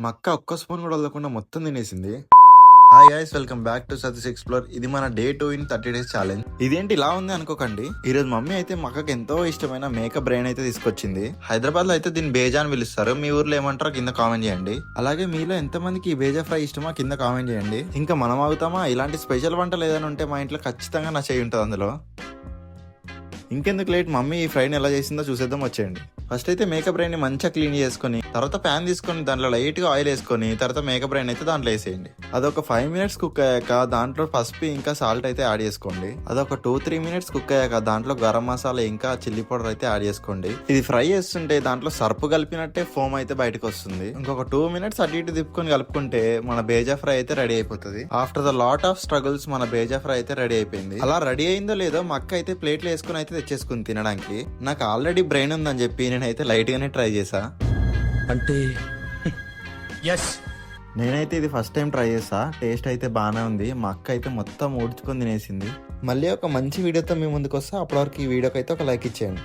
మా అక్క ఒక్క స్పూన్ కూడా వదలకుండా మొత్తం తినేసింది. Hi guys, welcome back to Satish explore. ఇది మన డే 2 ఇన్ 30 days ఛాలెంజ్. ఇదేంటి ఇలా ఉంది అనుకోకండి. ఈ రోజు మమ్మీ అయితే మా అక్కకి ఎంతో ఇష్టమైన మేక బ్రెయిన్ అయితే తీసుకొచ్చింది. హైదరాబాద్ లో అయితే దీన్ని బేజా అని పిలుస్తారు. మీ ఊర్లో ఏమంటారో కింద కామెంట్ చేయండి. అలాగే మీలో ఎంత మందికి ఈ బేజా ఫ్రై ఇష్టమో కింద కామెంట్ చేయండి. ఇంకా మనం అవుతామా? ఇలాంటి స్పెషల్ వంటలు ఏదైనా ఉంటే మా ఇంట్లో ఖచ్చితంగా నా చేయి ఉంటుంది అందులో. ఇంకెందుకు లేట్, మమ్మీ ఈ ఫ్రైని ఎలా చేసిందో చూసేద్దాం, వచ్చేయండి. ఫస్ట్ అయితే మేక బ్రెయిన్ ని మంచిగా క్లీన్ చేసుకుని తర్వాత ప్యాన్ తీసుకొని దాంట్లో లైట్ గా ఆయిల్ వేసుకొని తర్వాత మేక బ్రెయిన్ అయితే దాంట్లో వేసేయండి. అదొక 5 minutes కుక్ అయ్యాక దాంట్లో పసుపు ఇంకా సాల్ట్ అయితే యాడ్ చేసుకోండి. అదొక 2-3 minutes కుక్ అయ్యాక దాంట్లో గరం మసాలా ఇంకా చిల్లీ పౌడర్ అయితే యాడ్ చేసుకోండి. ఇది ఫ్రై చేస్తుంటే దాంట్లో సర్పు కలిపినట్టే ఫోమ్ అయితే బయటకు వస్తుంది. ఇంకొక 2 minutes అటు ఇటు తిప్పుకొని కలుపుకుంటే మన బేజా ఫ్రై అయితే రెడీ అయిపోతుంది. After the lot of struggles మన బేజా ఫ్రై అయితే రెడీ అయిపోయింది. అలా రెడీ అయిందో లేదో మా అక్క అయితే ప్లేట్లు వేసుకుని అయితే తెచ్చేసుకుని తినడానికి. నాకు ఆల్రెడీ బ్రెయిన్ ఉందని చెప్పి నేనైతే లైట్ గానే ట్రై చేసా. అంటే నేనైతే ఇది ఫస్ట్ టైం ట్రై చేసా. టేస్ట్ అయితే బాగానే ఉంది. మా అక్క అయితే మొత్తం ఊడ్చుకొని తినేసింది. మళ్ళీ ఒక మంచి వీడియోతో మీ ముందుకు వస్తా. అప్పటివరకు ఈ వీడియోకి అయితే ఒక లైక్ ఇచ్చేయండి.